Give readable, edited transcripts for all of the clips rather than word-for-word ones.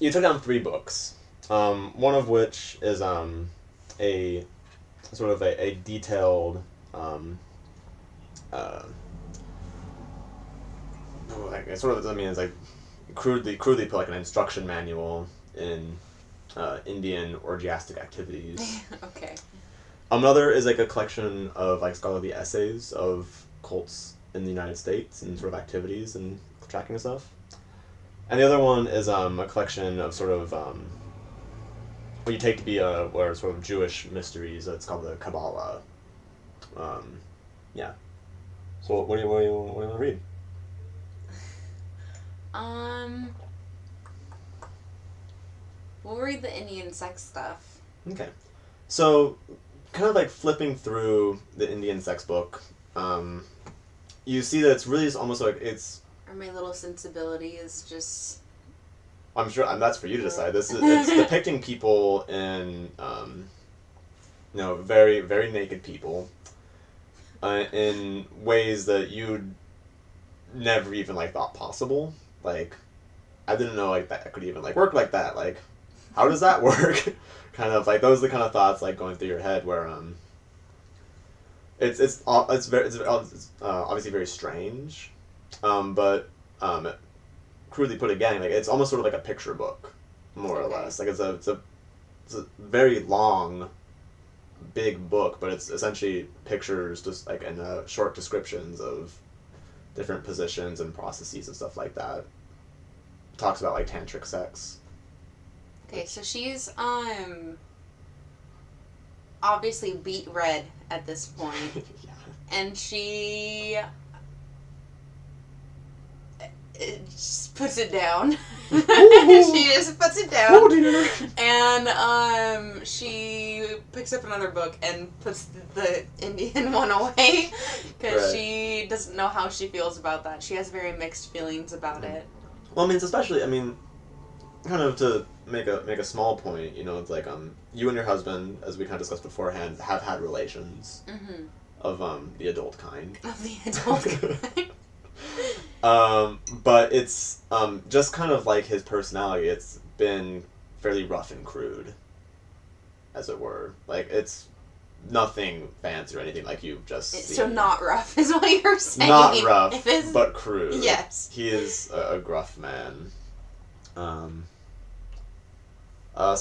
you took down 3 books. One of which is a sort of a detailed like it's sort of it's like crudely put like an instruction manual in Indian orgiastic activities. Okay. Another is like a collection of like scholarly essays of cults in the United States and sort of activities and tracking stuff. And the other one is a collection of sort of what you take to be or sort of Jewish mysteries. It's called the Kabbalah. Yeah. So what do you want to read? We'll read the Indian sex stuff. Okay. So, kind of like flipping through the Indian sex book, you see that it's really just almost like it's. Or my little sensibility is just. I'm sure, and that's for you to decide. It's depicting people in, very very naked people, in ways that you'd never even like thought possible. Like, I didn't know like that could even like work like that. Like, how does that work? Kind of like those are the kind of thoughts like going through your head where it's obviously very strange, but crudely put again, like it's almost sort of like a picture book, more or less. Like it's a very long, big book, but it's essentially pictures just like and short descriptions of different positions and processes and stuff like that. Talks about like tantric sex. Okay, so she's obviously beet red at this point. Yeah. And she just puts it down. She just puts it down. Oh dear. And she picks up another book and puts the Indian one away because she doesn't know how she feels about that. She has very mixed feelings about it. Well, I mean, it's especially, I mean, kind of to make a small point, it's like you and your husband, as we kind of discussed beforehand, have had relations of the adult kind. Of the adult kind. But it's just kind of like his personality. It's been fairly rough and crude, as it were. Like it's nothing fancy or anything like you've just seen. So not rough is what you're saying. Not rough, but crude. Yes. He is a gruff man. So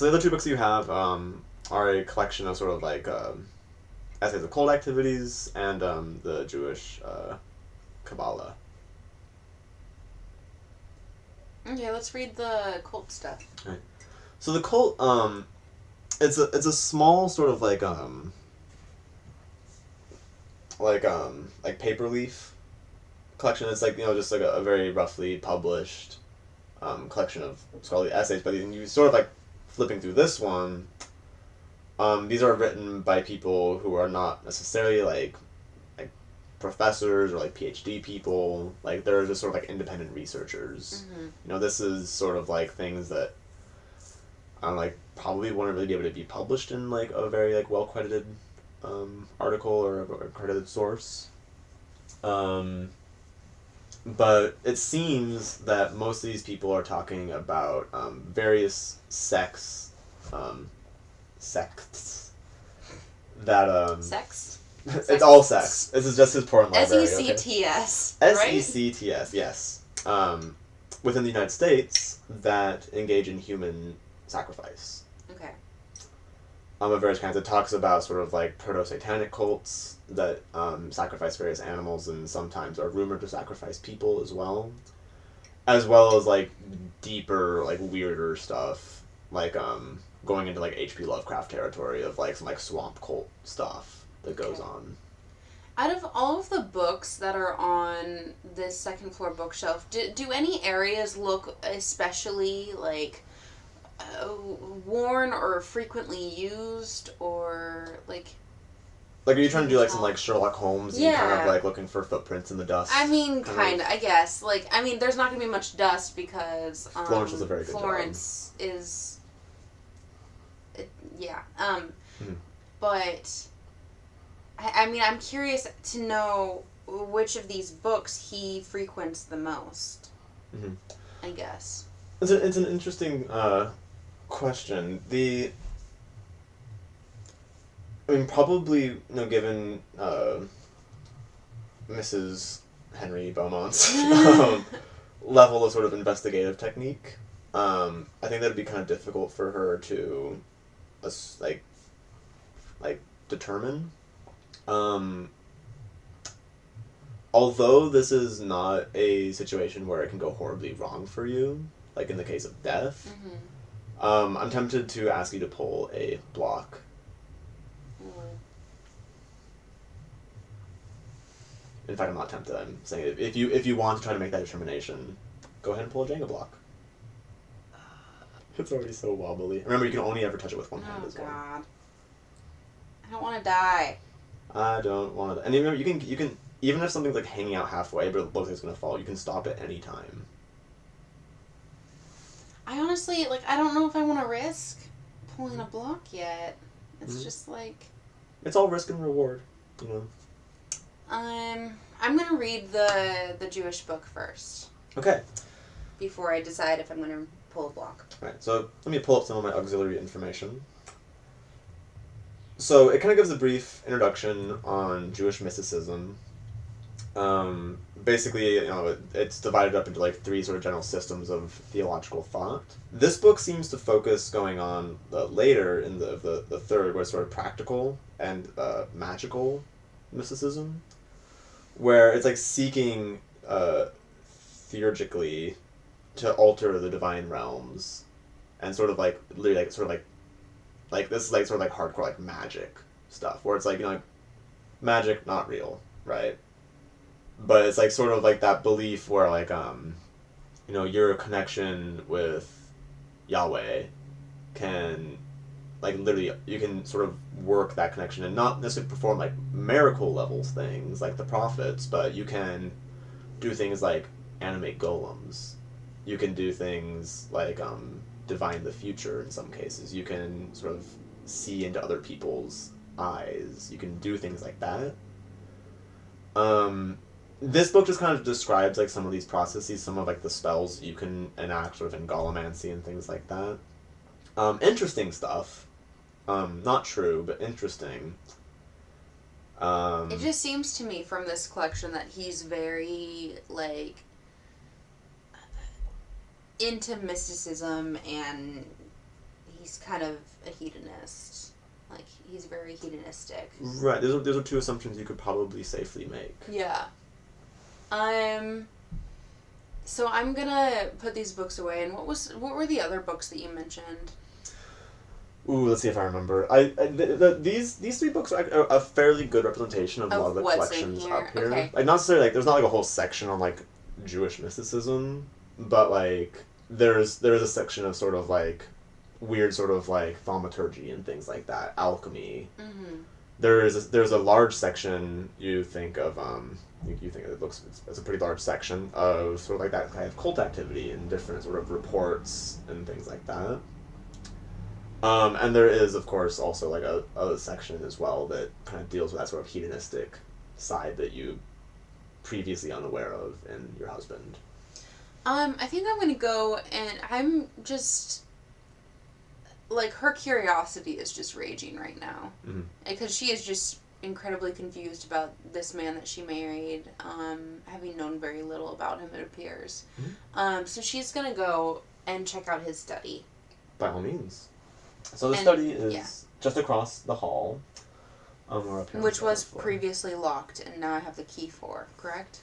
the other 2 books you have are a collection of sort of like essays of cult activities and the Jewish Kabbalah. Okay, let's read the cult stuff. Right. So the cult, it's a small sort of like paperleaf collection. It's like just like a very roughly published collection of scholarly essays. But you sort of like flipping through this one. These are written by people who are not necessarily like professors or like PhD people. Like they're just sort of like independent researchers. This is sort of like things that probably wouldn't really be able to be published in like a very like well credited article or a credited source. But it seems that most of these people are talking about various sects that Sex? It's all sex. This is just his porn library. SECTS. Okay? SECTS, yes. Within the United States that engage in human sacrifice. Okay. Of various kinds. It talks about sort of like proto-satanic cults that sacrifice various animals and sometimes are rumored to sacrifice people as well as like deeper, like weirder stuff, like going into like H.P. Lovecraft territory of like some like swamp cult stuff that goes on. Out of all of the books that are on this second floor bookshelf, do any areas look especially like worn or frequently used or like? Like, are you trying to do like some like Sherlock Holmes? And kind of like looking for footprints in the dust. I mean, kind of. I guess. Like, I mean, there's not gonna be much dust because Florence does a very good Florence is. Yeah. But. I mean, I'm curious to know which of these books he frequents the most. I guess. It's an interesting question. I mean, probably, given Mrs. Henry Beaumont's level of sort of investigative technique, I think that'd be kind of difficult for her to, like, determine. Um, Although this is not a situation where it can go horribly wrong for you, like in the case of death, I'm tempted to ask you to pull a block. In fact, I'm not tempted. I'm saying if you want to try to make that determination, go ahead and pull a Jenga block. It's already so wobbly. Remember, you can only ever touch it with one hand as well. Oh God! I don't want to die. I don't want to. And remember, you can even if something's like hanging out halfway, but it looks like it's gonna fall, you can stop at any time. I honestly I don't know if I want to risk pulling a block yet. It's just like. It's all risk and reward, you know. I'm gonna read the Jewish book first. Okay. Before I decide if I'm gonna pull a block. Right, so let me pull up some of my auxiliary information. So it kind of gives a brief introduction on Jewish mysticism. Basically, it's divided up into like three sort of general systems of theological thought. This book seems to focus going on later in the third, where it's sort of practical and magical mysticism, where it's like seeking theurgically to alter the divine realms, and sort of like literally like this is like sort of like hardcore like magic stuff, where it's like magic not real, right? But it's like sort of like that belief where like your connection with Yahweh can like literally you can sort of work that connection and not necessarily perform like miracle levels things like the prophets, but you can do things like animate golems. You can do things like divine the future in some cases. You can sort of see into other people's eyes. You can do things like that. This book just kind of describes like some of these processes, some of like the spells you can enact sort of in golemancy and things like that. Interesting stuff. Not true, but interesting. It just seems to me from this collection that he's very like into mysticism, and he's kind of a hedonist. Like, he's very hedonistic. Right. Those are two assumptions you could probably safely make. Yeah. So I'm gonna put these books away. And what were the other books that you mentioned? Ooh, let's see if I remember. These three books are a fairly good representation of a lot of the collections up here. Okay. Like, not necessarily like there's not like a whole section on like Jewish mysticism, but like there is a section of sort of like weird sort of like thaumaturgy and things like that, alchemy. Mm-hmm. There's a large section you think of you think it's a pretty large section of sort of like that kind of cult activity and different sort of reports and things like that. And there is, of course, also like a section as well that kind of deals with that sort of hedonistic side that you previously unaware of in your husband. I think I'm gonna go, and I'm just like, her curiosity is just raging right now, because she is just incredibly confused about this man that she married, having known very little about him, it appears. So she's gonna go and check out his study. By all means. So the study is just across the hall. We're up here which was previously locked, and now I have the key for, correct?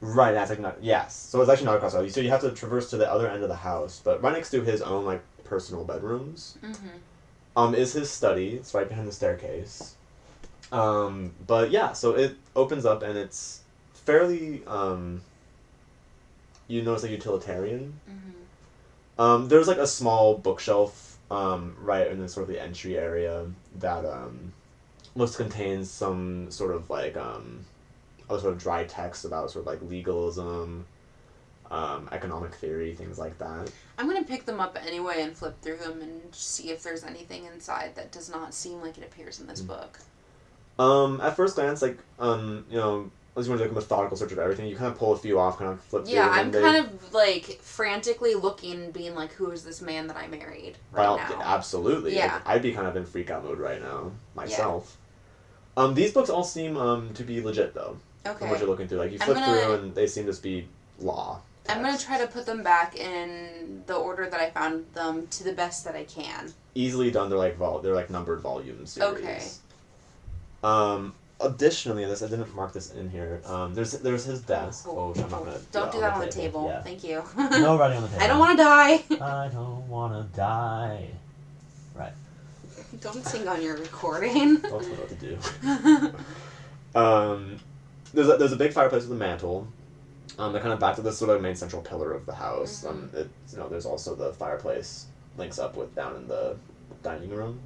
Right, that's like not, yes. So it's actually not across the hall. So you have to traverse to the other end of the house, but right next to his own like personal bedrooms is his study. It's right behind the staircase. But yeah, so it opens up and it's fairly you notice like utilitarian. There's like a small bookshelf right in the sort of the entry area that looks to contain some sort of like other sort of dry text about sort of like legalism, economic theory, things like that. I'm gonna pick them up anyway and flip through them and see if there's anything inside that does not seem like it appears in this book. At first glance, like unless you want to do like a methodical search of everything, you kind of pull a few off, kind of flip through. Yeah, I'm kind of like frantically looking, being like, who is this man that I married now? Absolutely. Yeah. Like, I'd be kind of in freak out mode right now myself. Yeah. These books all seem to be legit though. Okay. From what you're looking through, like you flip through and they seem to be law. Text. I'm gonna try to put them back in the order that I found them to the best that I can. Easily done. They're like numbered volume series. Okay. Additionally, I didn't mark this in here. There's his desk. I'm not gonna. Don't do that on the table. Yeah. Thank you. No writing on the table. I don't want to die. I don't want to die. Right. Don't sing on your recording. Don't tell me what to do. There's a big fireplace with a mantle. They're kind of back to this sort of main central pillar of the house. There's also the fireplace links up with down in the dining room.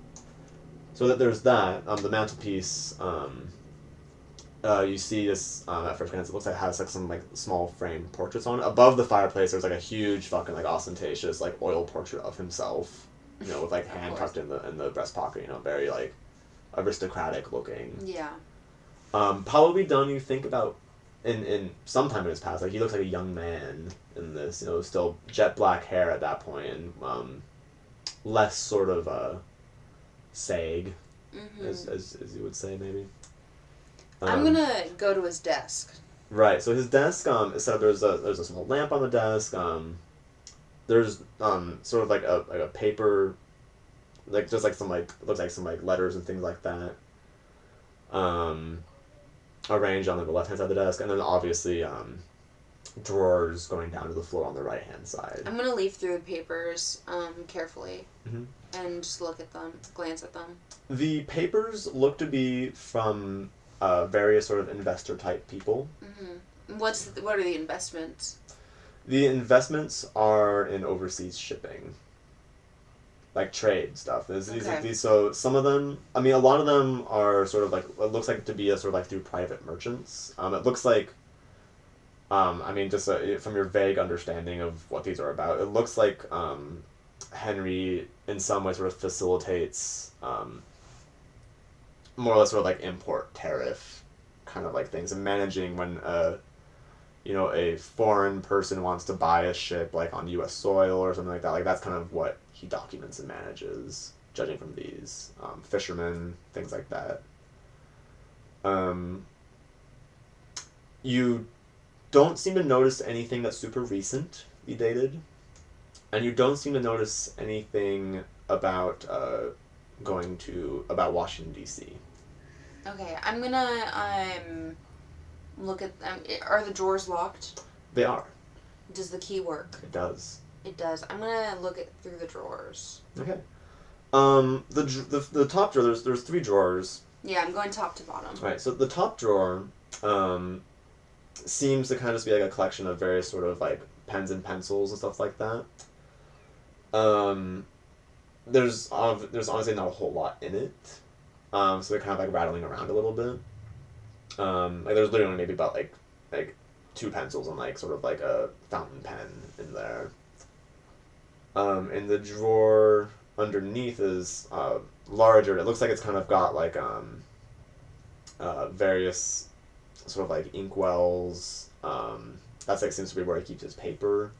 So that there's that. The mantelpiece. You see this at first glance. It looks like it has like some like small frame portraits on it. Above the fireplace, there's like a huge fucking like ostentatious like oil portrait of himself. With like hand tucked in the breast pocket. Very like aristocratic looking. Yeah. Probably done. You think about in some time in his past. Like he looks like a young man in this. Still jet black hair at that point, and less sort of sag, as you would say maybe. I'm gonna go to his desk. Right. So his desk is set up. There's a small lamp on the desk. There's sort of like a paper, like just like some like looks like some like letters and things like that. Arranged on the left hand side of the desk, and then obviously drawers going down to the floor on the right hand side. I'm gonna leaf through the papers carefully and just look at them, glance at them. The papers look to be from various sort of investor type people. What are the investments? The investments are in overseas shipping, like trade stuff. So some of them, I mean, a lot of them are sort of like it looks like to be a sort of like through private merchants. It looks like, I mean, just from your vague understanding of what these are about, it looks like Henry in some way sort of facilitates more or less sort of like import tariff kind of like things, and managing when a foreign person wants to buy a ship like on U.S. soil or something like that. Like that's kind of what he documents and manages, judging from these fishermen, things like that. You don't seem to notice anything that's super recently dated, and you don't seem to notice anything about about Washington D.C. Okay, I'm gonna look at are the drawers locked? They are. Does the key work? It does. It does. I'm gonna look through the drawers. Okay. The top drawer, there's 3 drawers. Yeah, I'm going top to bottom. Right. So the top drawer seems to kind of just be like a collection of various sort of like pens and pencils and stuff like that. There's honestly not a whole lot in it. So they're kind of like rattling around a little bit. Like there's literally maybe about like 2 pencils and like sort of like a fountain pen in there. In the drawer underneath is larger. It looks like it's kind of got like various sort of like inkwells. That's like seems to be where he keeps his paper,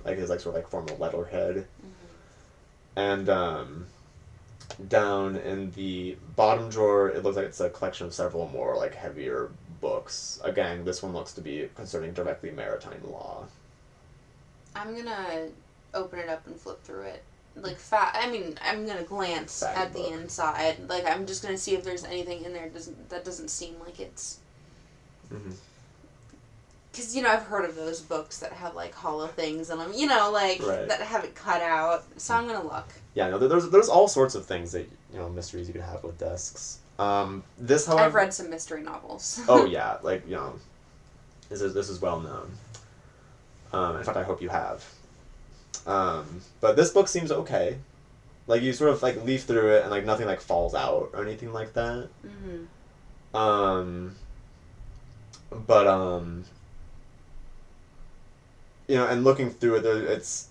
like his like sort of like formal letterhead. And down in the bottom drawer, it looks like it's a collection of several more like heavier books. Again, this one looks to be concerning directly maritime law. I'm gonna open it up and flip through it. Like I'm gonna glance at the inside. Like I'm just gonna see if there's anything in there that doesn't seem like it's. Because I've heard of those books that have like hollow things in them. That have it cut out. So I'm gonna look. Yeah, no, there's all sorts of things that mysteries you could have with desks. This, however, I've read some mystery novels. Oh yeah, like this is well known. In fact, I hope you have. But this book seems okay. Like you sort of like leaf through it and like nothing like falls out or anything like that. But and looking through it, it's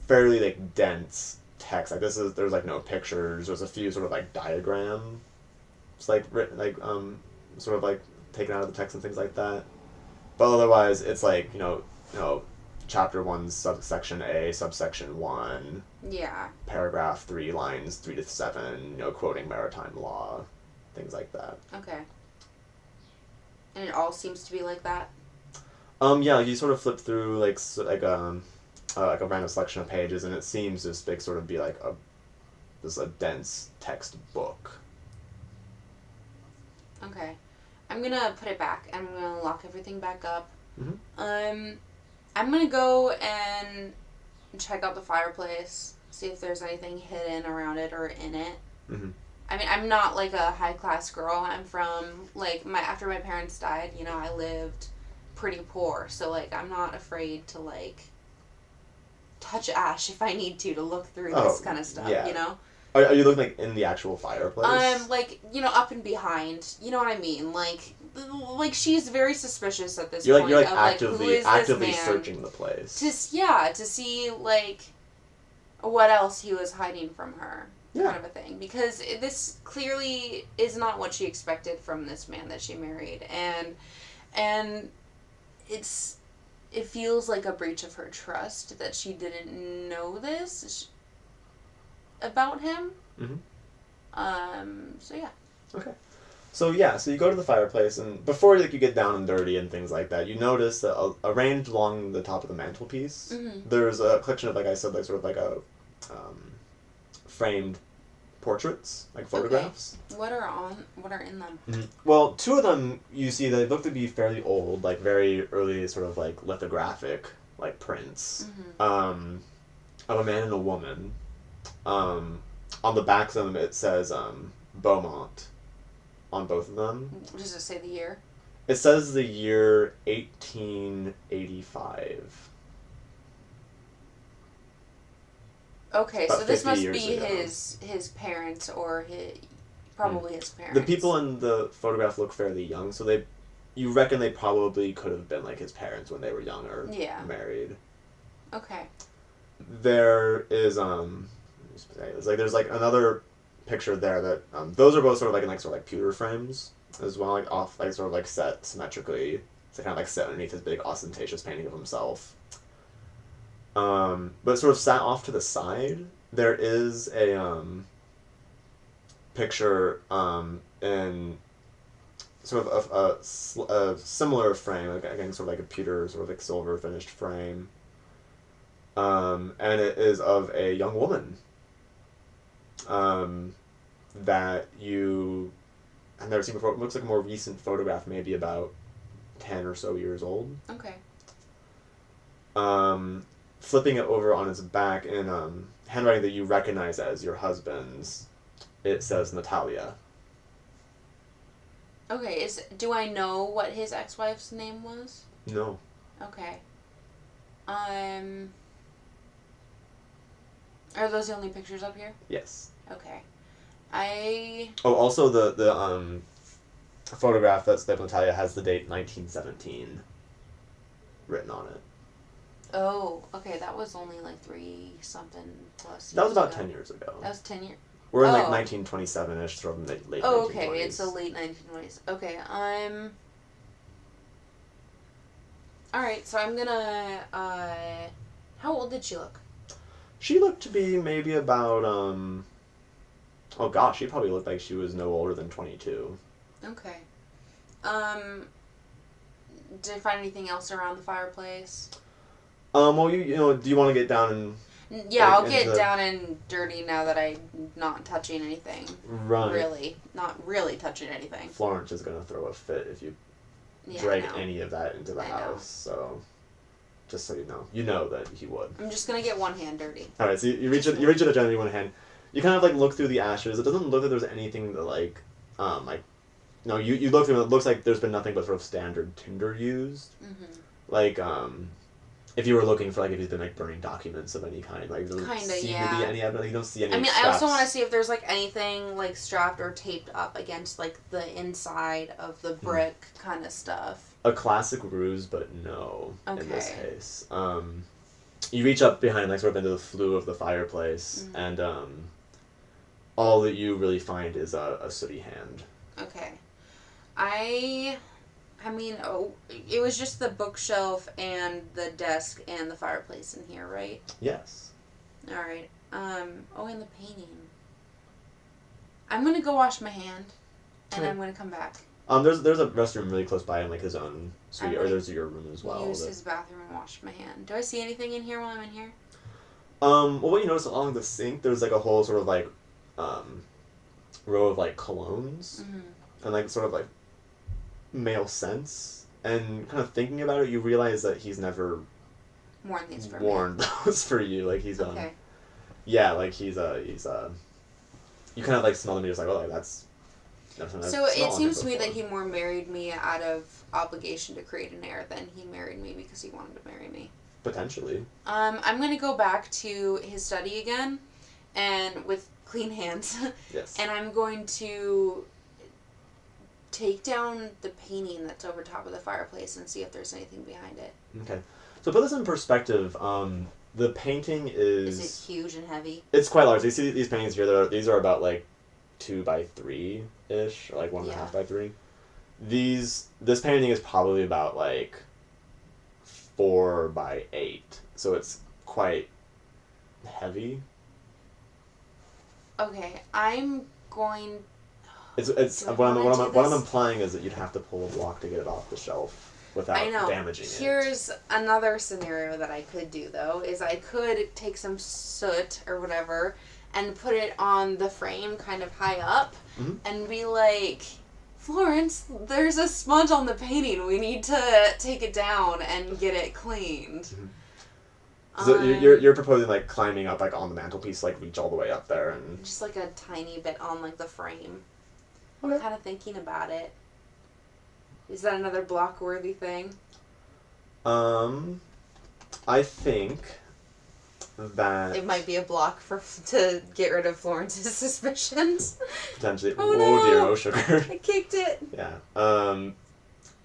fairly like dense text. Like there's like no pictures. There's a few sort of like diagrams, like written like sort of like taken out of the text and things like that. But otherwise, it's like, chapter 1, subsection A, subsection 1, Yeah. paragraph 3, lines 3 to 7, quoting maritime law, things like that. Okay. And it all seems to be like that? Yeah, you sort of flip through, like a random selection of pages, and it seems just like sort of be like a dense text book. Okay. I'm gonna put it back. I'm gonna lock everything back up. Mm-hmm. I'm gonna go and check out the fireplace, see if there's anything hidden around it or in it. Mm-hmm. I mean, I'm not like a high class girl. I'm from like after my parents died, I lived pretty poor, so like I'm not afraid to like touch ash if I need to look through this kind of stuff, yeah. Are you looking like in the actual fireplace? Like, up and behind. You know what I mean? Like she's very suspicious at this you're point. You're like of, actively who is this man? searching the place. To see like what else he was hiding from her, kind of a thing. Because this clearly is not what she expected from this man that she married, and it feels like a breach of her trust that she didn't know this about him. Mm-hmm. So yeah. Okay. So you go to the fireplace, and before you get down and dirty and things like that, you notice that arranged along the top of the mantelpiece, there's a collection of, like I said, like sort of like a framed portraits, like photographs. Okay. What are in them? Mm-hmm. Well, 2 of them you see they look to be fairly old, like very early sort of like lithographic like prints of a man and a woman. On the backs of them it says Beaumont on both of them. Does it say the year? It says the year 1885. Okay, About so this 50 must years be ago. his parents or probably his parents. The people in the photograph look fairly young, so you reckon they probably could have been like his parents when they were young or married. Okay. There is there's like another picture there that those are both sort of like in like sort of like pewter frames as well, like off like sort of like set symmetrically. So kind of like set underneath his big ostentatious painting of himself. But sort of sat off to the side, there is a picture in sort of a similar frame, again sort of like a pewter, sort of like silver finished frame. And it is of a young woman that you have never seen before. It looks like a more recent photograph, maybe about 10 or so years old. Okay. Flipping it over on its back in handwriting that you recognize as your husband's, it says Natalia. Okay, do I know what his ex-wife's name was? No. Okay. Are those the only pictures up here? Yes. Okay. Oh, also the photograph that's there, Natalia, has the date 1917 written on it. Oh, okay, that was only like 3-something plus years That was about ago. 10 years ago. That was 10 years? We're in like 1927-ish, sort of late 1920s. Oh, okay, it's the late 1920s. Okay, Alright, so I'm gonna, how old did she look? She looked to be maybe about, oh gosh, she probably looked like she was no older than 22. Okay. Did I find anything else around the fireplace? Well, do you want to get down and... Yeah, I'll get down and dirty now that I'm not touching anything. Right. Really. Not really touching anything. Florence is going to throw a fit if you drag any of that into the house, so... Just so you know. You know that he would. I'm just going to get one hand dirty. Alright, so you reach it at gently one hand. You kind of, like, look through the ashes. It doesn't look like there's anything that, like... No, you look through it, it looks like there's been nothing but sort of standard tinder used. Mm-hmm. Like, if you were looking for, like, if he's been, like, burning documents of any kind, like, there doesn't seem to be any evidence. You don't see any I also want to see if there's, like, anything, like, strapped or taped up against, like, the inside of the brick kind of stuff. A classic ruse, but no, in this case. You reach up behind, like, sort of into the flue of the fireplace, and, all that you really find is a sooty hand. Okay. I I mean, it was just the bookshelf and the desk and the fireplace in here, right? Yes. All right. And the painting. I'm gonna go wash my hand, and Okay. I'm gonna come back. There's a restroom really close by in like his own suite, or gonna there's your room as well. Use his bathroom and wash my hand. Do I see anything in here while I'm in here? Well, what you notice along the sink, there's like a whole sort of like row of like colognes and like sort of like male scents. And kind of thinking about it, you realize that he's never worn those for you. Like he's Okay. yeah, like he's you kind of like smell them and you're just like, oh, like that's so it seems to me that he more married me out of obligation to create an heir than he married me because he wanted to marry me. Potentially. I'm gonna go back to his study again, and with clean hands. Yes. And I'm going to take down the painting that's over top of the fireplace and see if there's anything behind it. Okay. So put this in perspective. The painting is... Is it huge and heavy? It's quite large. You see these paintings here. These are about like 2 by 3 ish, or like 1.5 by 3. This painting is probably about like 4 by 8, so it's quite heavy. Okay, I'm going. It's what I'm implying is that you'd have to pull a block to get it off the shelf without damaging it. Here's another scenario that I could do though, is I could take some soot or whatever and put it on the frame kind of high up and be like, Florence, there's a smudge on the painting. We need to take it down and get it cleaned. So you're proposing like climbing up like on the mantelpiece, like reach all the way up there and just like a tiny bit on like the frame. Okay. Kind of thinking about it. Is that another block-worthy thing? I think that it might be a block to get rid of Florence's suspicions. Potentially. Oh no! Dear, oh sugar. I kicked it. Yeah.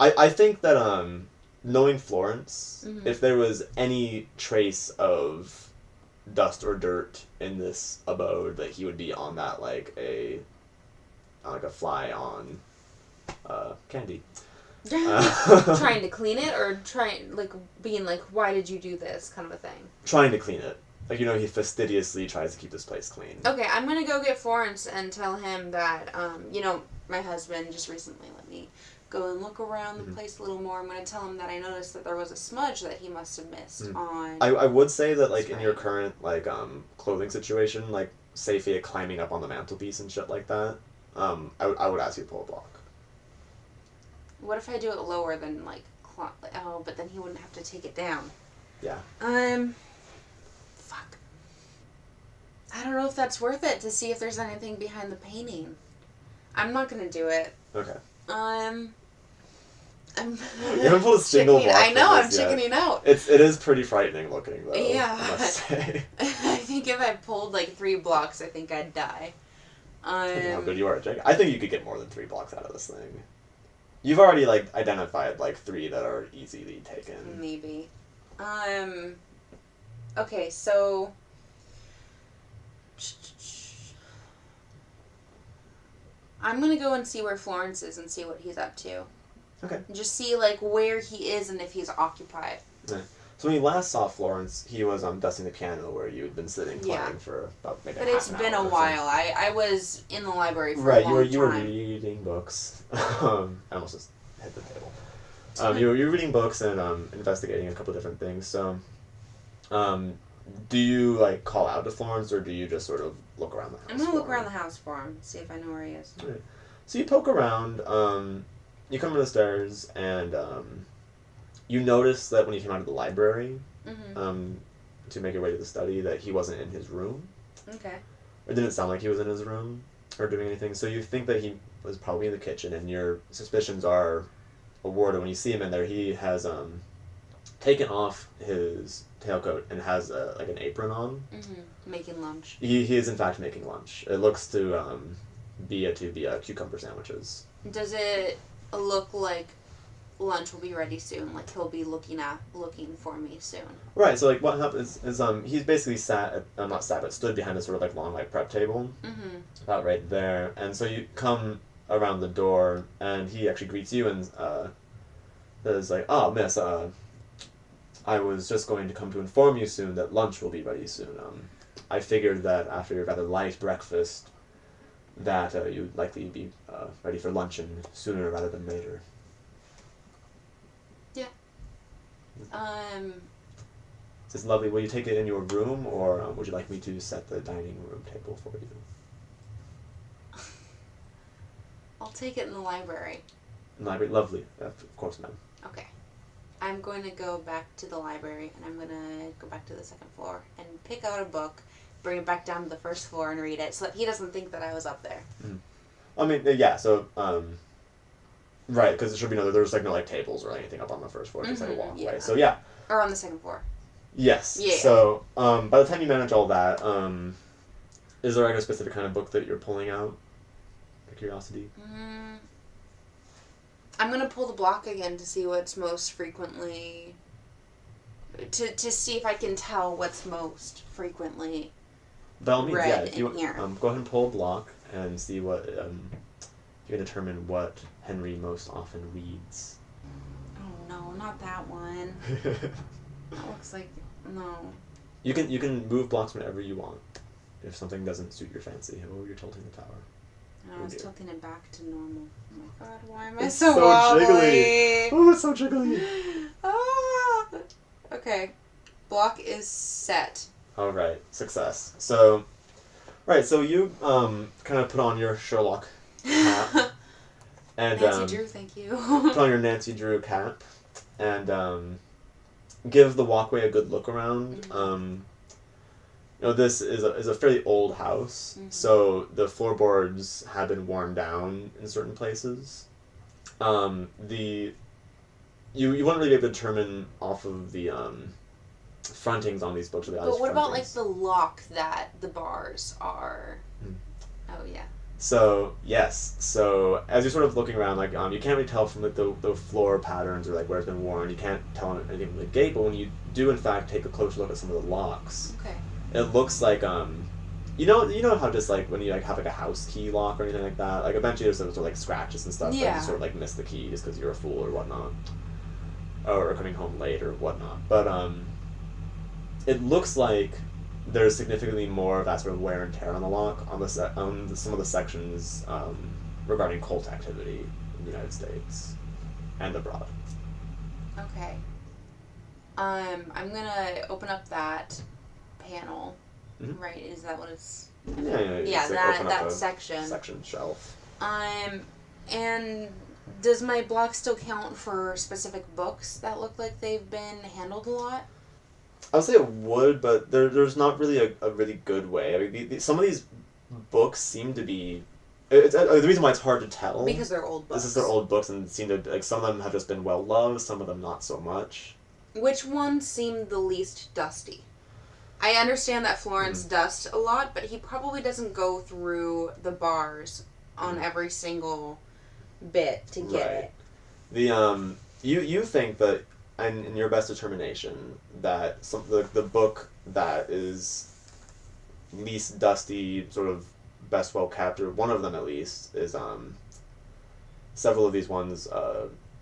I think that knowing Florence, if there was any trace of dust or dirt in this abode, that he would be on that like a fly on candy. Trying to clean it, or being like, why did you do this, kind of a thing. Trying to clean it. Like, he fastidiously tries to keep this place clean. Okay, I'm gonna go get Florence and tell him that, my husband just recently let me go and look around the place a little more. I'm gonna tell him that I noticed that there was a smudge that he must have missed on... I would say that, like, in your current, like, clothing situation, like, say Fia climbing up on the mantelpiece and shit like that, I would ask you to pull a block. What if I do it lower than, like, but then he wouldn't have to take it down. Yeah. Fuck. I don't know if that's worth it to see if there's anything behind the painting. I'm not gonna do it. Okay. I'm you haven't pulled a single block. I know, I'm chickening out. It is pretty frightening looking, though. Yeah. I must say. I think if I pulled, like, 3 blocks, I think I'd die. How good you are at checking. I think you could get more than 3 blocks out of this thing. You've already, like, identified, like, 3 that are easily taken. Maybe. Okay, so... I'm gonna go and see where Florence is and see what he's up to. Okay. Just see, like, where he is and if he's occupied. Yeah. So when you last saw Florence, he was dusting the piano where you had been sitting playing for about maybe But half it's an been hour a or while. I was in the library for a long Right, you were time. reading books. I almost just hit the table. You were reading books and investigating a couple different things. So, do you like call out to Florence, or do you just sort of look around the house? I'm gonna look around the house for him, see if I know where he is. Right. So you poke around. You come to the stairs, and you notice that when you came out of the library, to make your way to the study, that he wasn't in his room. Okay. It didn't sound like he was in his room or doing anything. So you think that he was probably in the kitchen, and your suspicions are awarded. When you see him in there, he has taken off his tailcoat and has like an apron on. Making lunch. He is in fact making lunch. It looks to be cucumber sandwiches. Does it look like lunch will be ready soon? Like he'll be looking for me soon? Right. So like what happens is he's basically stood behind a sort of like long like prep table. About right there, and so you come around the door, and he actually greets you and It's like, oh, miss, I was just going to come to inform you soon that lunch will be ready soon. I figured that after your rather light breakfast, that you'd likely be ready for luncheon sooner rather than later. Yeah. This is lovely. Will you take it in your room, or would you like me to set the dining room table for you? I'll take it in the library. Library, lovely. Of course, ma'am. Okay. I'm going to go back to the library, and I'm going to go back to the second floor and pick out a book, bring it back down to the first floor and read it so that he doesn't think that I was up there. Mm. I mean, yeah, so, right, because it should be there's like no like tables or anything up on the first floor, just like a walkway. Yeah. So, yeah. Or on the second floor. Yes. Yeah. So, by the time you manage all that, is there like a specific kind of book that you're pulling out? For curiosity? I'm going to pull the block again to see what's most frequently... To see if I can tell what's most frequently By all means, read yeah. If you in here. go ahead and pull a block and see what... you can determine what Henry most often reads. Oh, no, not that one. That looks like... No. You can move blocks whenever you want. If something doesn't suit your fancy. Oh, you're tilting the tower. No, I was tilting it back to normal. Oh my god, why am I It's so so wobbly? jiggly. Oh, it's so jiggly. Ah. Okay. Block is set. Alright, success. So, right, so you kind of put on your Sherlock cap. And, Nancy Drew, thank you. put on your Nancy Drew cap. And give the walkway a good look around. This is a fairly old house, so the floorboards have been worn down in certain places. You wouldn't really be able to determine off of the frontings on these books. Or the But what about like frontings. the lock that the bars are? Oh yeah. So yes, so as you're sort of looking around, like you can't really tell from like the floor patterns or like where it's been worn. You can't tell anything from the gate, but when you do in fact take a closer look at some of the locks. Okay. It looks like you know how just like when you like have like a house key lock or anything like that, like eventually there's sort of like scratches and stuff, Yeah. but you sort of like miss the key just because you're a fool or whatnot, or coming home late or whatnot. But it looks like there's significantly more of that sort of wear and tear on the lock on some of the sections regarding cult activity in the United States and abroad. Okay. I'm gonna open up that panel. Right? Is that what it's? Yeah, Yeah, it's like open up that a section. section shelf. And does my block still count for specific books that look like they've been handled a lot? I would say it would, but there's not really a really good way. I mean, some of these books seem to be... the reason why it's hard to tell... Because they're old books. Is they're old books and seem to... Like, some of them have just been well-loved, some of them not so much. Which ones seem the least dusty? I understand that Florence dusts a lot, but he probably doesn't go through the bars on every single bit to get it. The you think that, in your best determination, that the book that is least dusty, sort of best well kept, or one of them at least, is several of these ones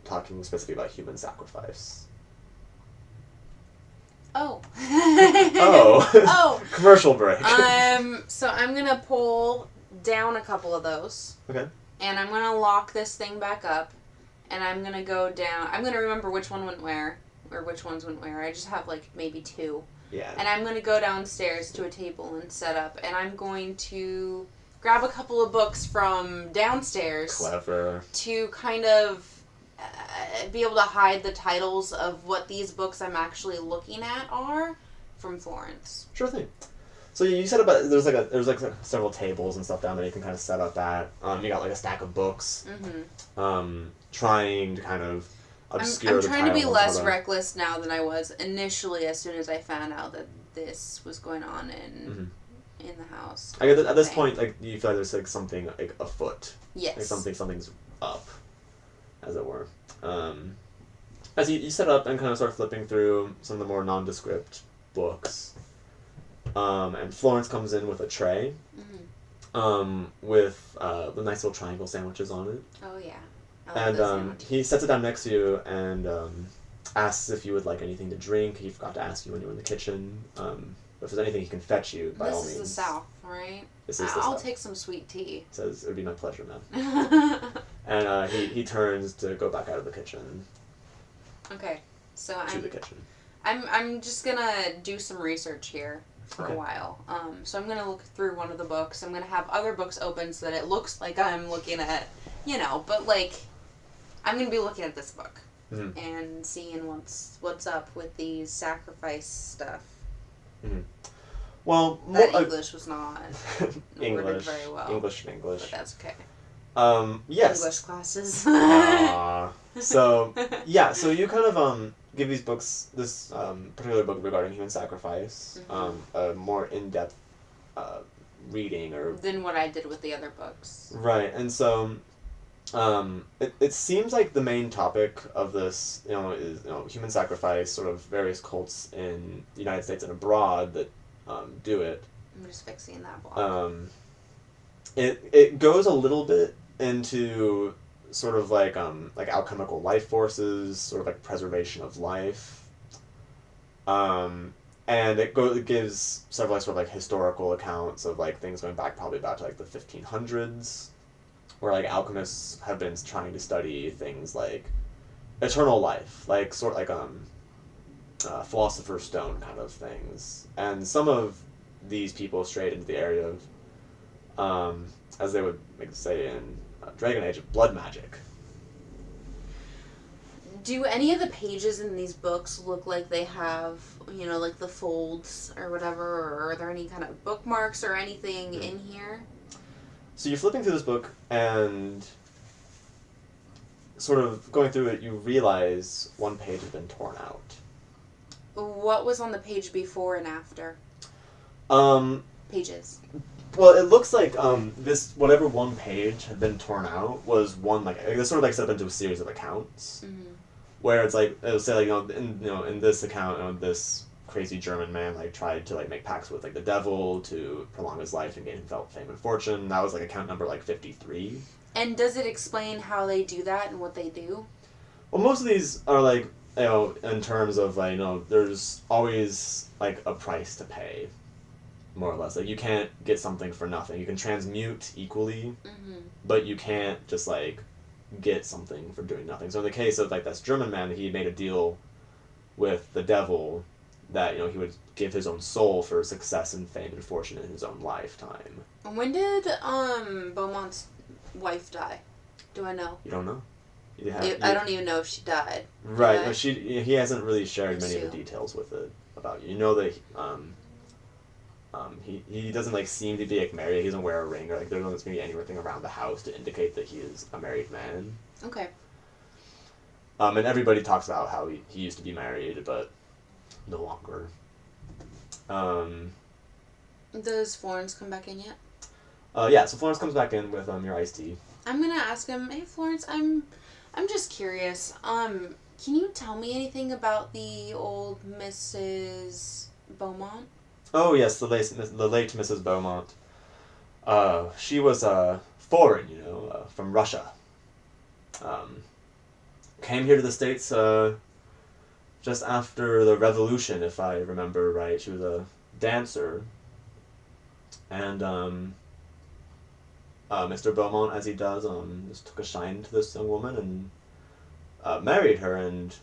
talking specifically about human sacrifice. Oh. Oh. Commercial break. So I'm gonna pull down a couple of those. Okay. And I'm gonna lock this thing back up. And I'm gonna go down. I'm gonna remember which one went where, or which ones went where. I just have like maybe two. Yeah. And I'm gonna go downstairs to a table and set up. And I'm going to grab a couple of books from downstairs. Clever. To kind of be able to hide the titles of what these books I'm actually looking at are from Florence. Sure thing. So you said about there's like several tables and stuff down there you can kind of set up at. You got like a stack of books. Trying to kind of obscure I'm the trying to be titles less of reckless now than I was initially as soon as I found out that this was going on in the house. I guess at this point, like you feel like there's like something like afoot. Yes. Like something's up, as it were. As you set up and kind of start flipping through some of the more nondescript books, and Florence comes in with a tray, with the nice little triangle sandwiches on it. Oh yeah. And those sandwiches. he sets it down next to you and asks if you would like anything to drink. He forgot to ask you when you were in the kitchen. If there's anything he can fetch you, by all means. This is the South, right? This is the I'll South. take some sweet tea. Says, it would be my pleasure, man. And he turns to go back out of the kitchen. Okay, so To the kitchen. I'm just gonna do some research here for Okay. a while. So I'm gonna look through one of the books. I'm gonna have other books open so that it looks like I'm looking at, but like, I'm gonna be looking at this book Mm-hmm. and seeing what's up with these sacrifice stuff. Mm-hmm. Well, That English was not worded English, very well. English, But that's okay. Yes. English classes. So yeah, so you kind of give these books, this particular book regarding human sacrifice, a more in-depth reading or Than what I did with the other books. right, and so it seems like the main topic of this is human sacrifice, sort of various cults in the United States and abroad that do it. I'm just fixing that block. It goes a little bit into sort of like alchemical life forces, sort of like preservation of life. And it gives several sort of like historical accounts of like things going back probably about to like the 1500s, where like alchemists have been trying to study things like eternal life, like sort of like philosopher's stone kind of things. And some of these people strayed into the area of as they would say in Dragon Age, blood magic. Do any of the pages in these books look like they have, like the folds or whatever, or are there any kind of bookmarks or anything in here? So you're flipping through this book and sort of going through it, you realize one page has been torn out. What was on the page before and after? Pages. Well, it looks like this whatever one page had been torn out was one like it's sort of like set up into a series of accounts, where it's like it'll say like in this account this crazy German man like tried to like make pacts with like the devil to prolong his life and gain fame and fortune. That was like account number like 53. And does it explain how they do that and what they do? Well, most of these are like in terms of like there's always like a price to pay. More or less, like you can't get something for nothing. You can transmute equally, but you can't just like get something for doing nothing. So in the case of like this German man, he made a deal with the devil that he would give his own soul for success and fame and fortune in his own lifetime. When did Beaumont's wife die? Do I know? You don't know. I don't even know if she died. Right. No, he hasn't really shared many of the details with it about you. You know that he doesn't like seem to be like married. He doesn't wear a ring or like there doesn't seem to be anything around the house to indicate that he is a married man. Okay. And everybody talks about how he used to be married, but no longer. Does Florence come back in yet? Yeah. So Florence comes back in with your iced tea. I'm gonna ask him. Hey, Florence, I'm just curious. Can you tell me anything about the old Mrs. Beaumont? Oh yes, the late Mrs. Beaumont. She was foreign, from Russia. Came here to the States just after the Revolution, if I remember right. She was a dancer, and Mr. Beaumont, as he does, just took a shine to this young woman and married her. And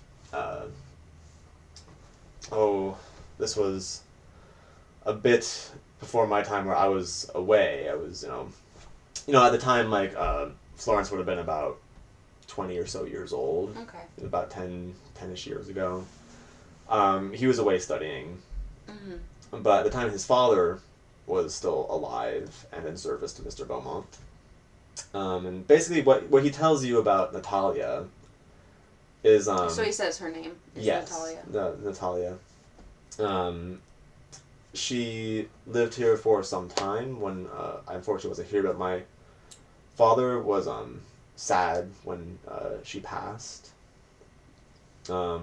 this was a bit before my time where I was away. I was, at the time, like, Florence would have been about 20 or so years old. Okay. About 10-ish years ago. He was away studying. But at the time, his father was still alive and in service to Mr. Beaumont. And basically what he tells you about Natalia is... so he says her name is yes, Natalia. Natalia. She lived here for some time when I unfortunately wasn't here, but my father was sad when she passed. But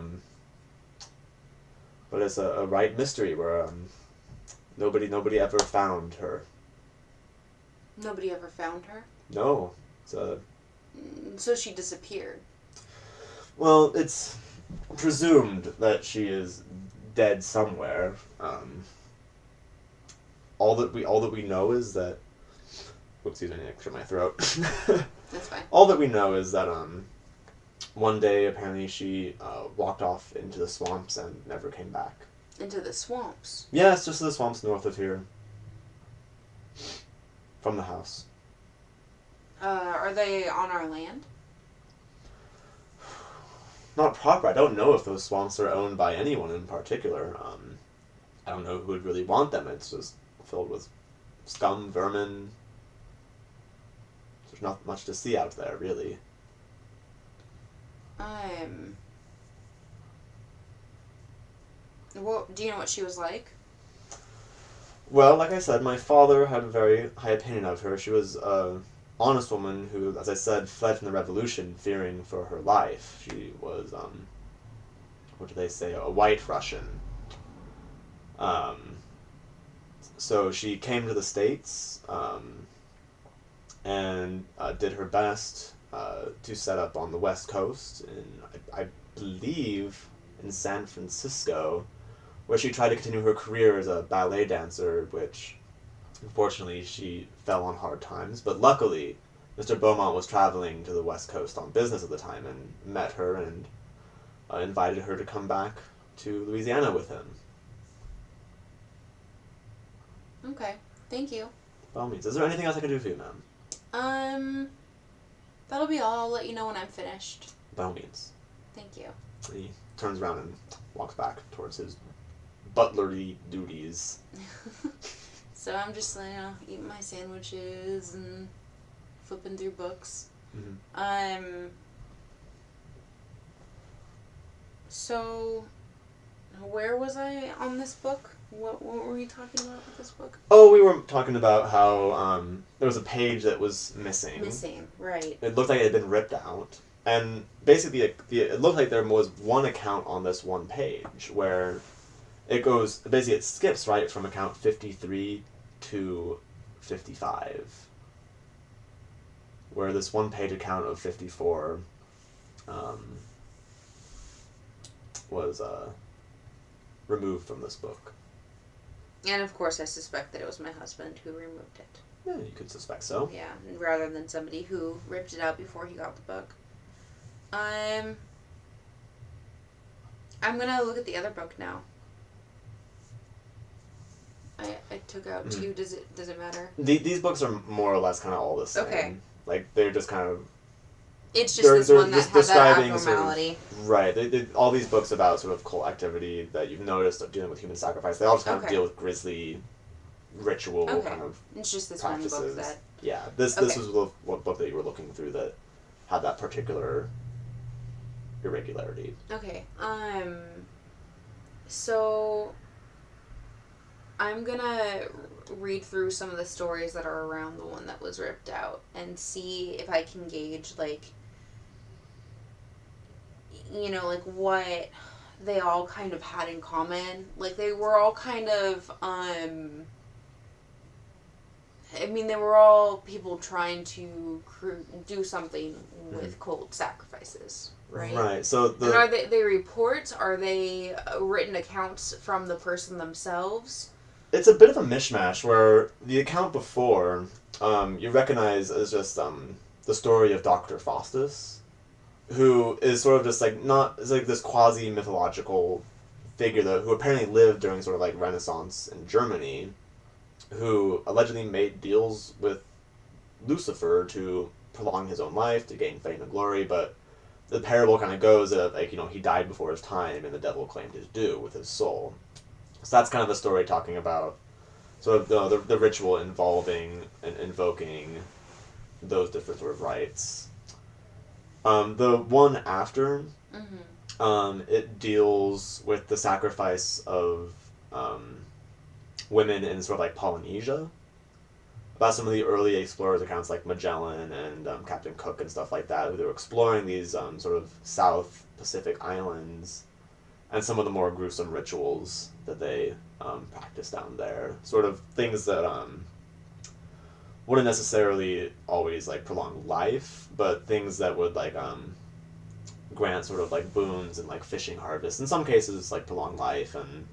it's a right mystery where nobody ever found her. Nobody ever found her? No, it's a So she disappeared. Well, it's presumed that she is dead somewhere. All that we know is that. Whoops, excuse me, I cleared my throat. That's fine. All that we know is that one day apparently she walked off into the swamps and never came back. Into the swamps? Yes, just the swamps north of here. From the house. Are they on our land? Not proper. I don't know if those swamps are owned by anyone in particular. I don't know who would really want them. It's just filled with scum, vermin. There's not much to see out there, really. Well, do you know what she was like? Well, like I said, my father had a very high opinion of her. She was a honest woman who, as I said, fled from the revolution fearing for her life. She was, what do they say, a white Russian. So she came to the States, and did her best to set up on the West Coast, and I believe in San Francisco, where she tried to continue her career as a ballet dancer, which unfortunately she fell on hard times. But luckily, Mr. Beaumont was traveling to the West Coast on business at the time and met her and invited her to come back to Louisiana with him. Okay, thank you. By all means. Is there anything else I can do for you, ma'am? That'll be all. I'll let you know when I'm finished. By all means. Thank you. He turns around and walks back towards his butlery duties. So I'm just, eating my sandwiches and flipping through books. Mm-hmm. So, where was I on this book? What were we talking about with this book? Oh, we were talking about how there was a page that was missing. Missing, right. It looked like it had been ripped out. And basically, it looked like there was one account on this one page where it goes, basically it skips, right, from account 53 to 55. Where this one page account of 54 was removed from this book. And of course I suspect that it was my husband who removed it. Yeah, you could suspect so. Yeah, rather than somebody who ripped it out before he got the book. I'm gonna look at the other book now. I took out two. Does it matter? These books are more or less kind of all the same. Okay. Like, they're just kind of... It's just this one that had that abnormality. Sort of, right. All these books about sort of cult activity that you've noticed dealing with human sacrifice, they all just kind of deal with grisly ritual kind of It's just this practices. one book that... Yeah, this was what book that you were looking through that had that particular irregularity. Okay, so I'm gonna read through some of the stories that are around the one that was ripped out and see if I can gauge, like, like what they all kind of had in common. Like, they were all kind of, they were all people trying to do something with cult sacrifices, right? Right, so and are they reports? Are they written accounts from the person themselves? It's a bit of a mishmash where the account before you recognize as just the story of Dr. Faustus, who is sort of just is like this quasi mythological figure who apparently lived during sort of like Renaissance in Germany, who allegedly made deals with Lucifer to prolong his own life, to gain fame and glory, but the parable kind of goes that he died before his time and the devil claimed his due with his soul. So that's kind of the story talking about sort of the ritual involving and invoking those different sort of rites. The one after, it deals with the sacrifice of women in sort of like Polynesia. About some of the early explorers' accounts like Magellan and Captain Cook and stuff like that, who they were exploring these sort of South Pacific islands and some of the more gruesome rituals that they practice down there. Sort of things that wouldn't necessarily always like prolong life, but things that would like grant sort of like boons and like fishing harvests. In some cases, like prolong life and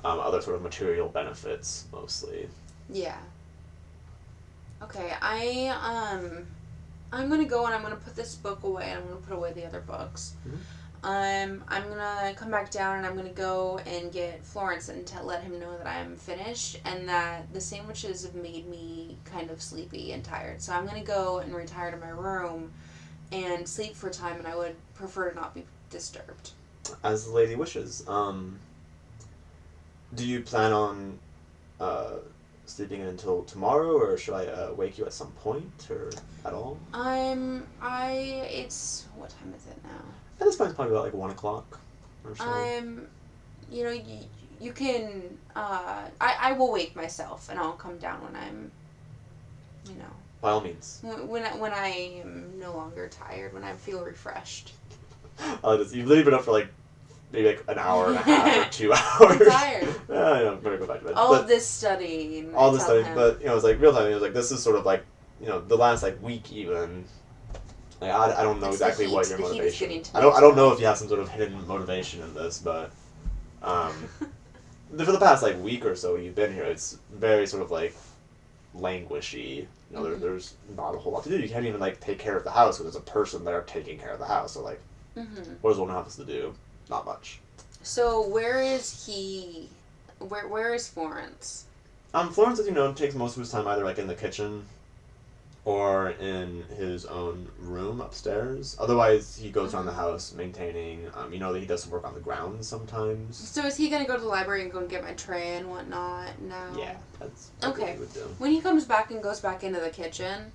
other sort of material benefits mostly. Yeah. Okay, I'm gonna go and I'm gonna put this book away and I'm gonna put away the other books. I'm gonna come back down and I'm gonna go and get Florence and let him know that I'm finished and that the sandwiches have made me kind of sleepy and tired. So I'm gonna go and retire to my room and sleep for a time, and I would prefer to not be disturbed. As the lady wishes. Do you plan on sleeping until tomorrow, or should I wake you at some point, or at all? It's, what time is it now? At this point, it's probably about like 1 o'clock or so. You know, you can, I will wake myself and I'll come down when I'm, you know. By all means. When I am no longer tired, when I feel refreshed. You've literally been up for like maybe like an hour and a half or 2 hours. I'm tired. I'm gonna go back to bed. All of this studying. All this studying, but it's like real time. It was like this is sort of like the last like week even. Like I don't know exactly what your motivation. I don't know if you have some sort of hidden motivation in this, but for the past like week or so you've been here, it's very sort of like languishy. There's not a whole lot to do. You can't even like take care of the house because there's a person there taking care of the house. So like, what does one have to do? Not much. So where is he? Where is Florence? Florence, as you know, takes most of his time either like in the kitchen or in his own room upstairs. Otherwise, he goes around the house maintaining. That he does some work on the grounds sometimes. So is he gonna go to the library and go and get my tray and whatnot? No. Yeah, that's okay. What he would do. When he comes back and goes back into the kitchen,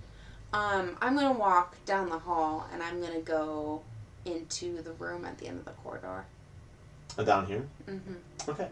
I'm gonna walk down the hall and I'm gonna go into the room at the end of the corridor. Down here? Mm-hmm. Okay.